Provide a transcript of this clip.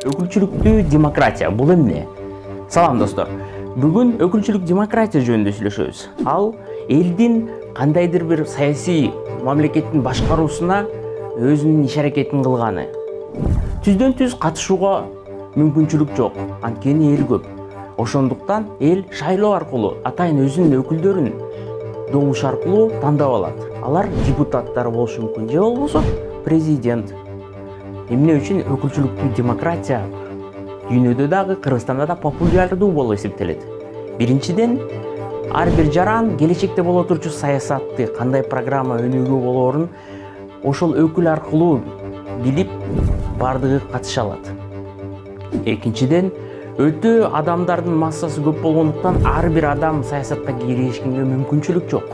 Өкүлчүлүктүү демократия бул эмне? Салам достор. Бүгүн өкүлчүлүк демократия жөнүндө сүйлөшөбүз. Ал элдин кандайдыр бир саясий мамлекеттин башкаруусуна өзүнүн иш аракетин кылганы. Түздөн түз катышууга мүмкүнчүлүк жок. Анткени эл көп. Ошондуктан эл шайлоо аркылуу атайын өзүнүн өкүлдөрүн добуш аркылуу тандап алат. Алар депутаттар болушу мүмкүн, же болбосо президент. Эмне үчүн өкүлчүлүктүү демократия дүйнөдө дагы, Кыргызстанда да популярдуу болуп эсептелет. Биринчиден, ар бир жаран келечекте боло турчу саясатты, кандай программа өнүгүү болоорун ошол өкүл аркылуу билип, бардыгы катыша алат. Экинчиден, өтө адамдардын массасы көп болгондуктан ар бир адам саясатка киришкенге мүмкүнчүлүк жок.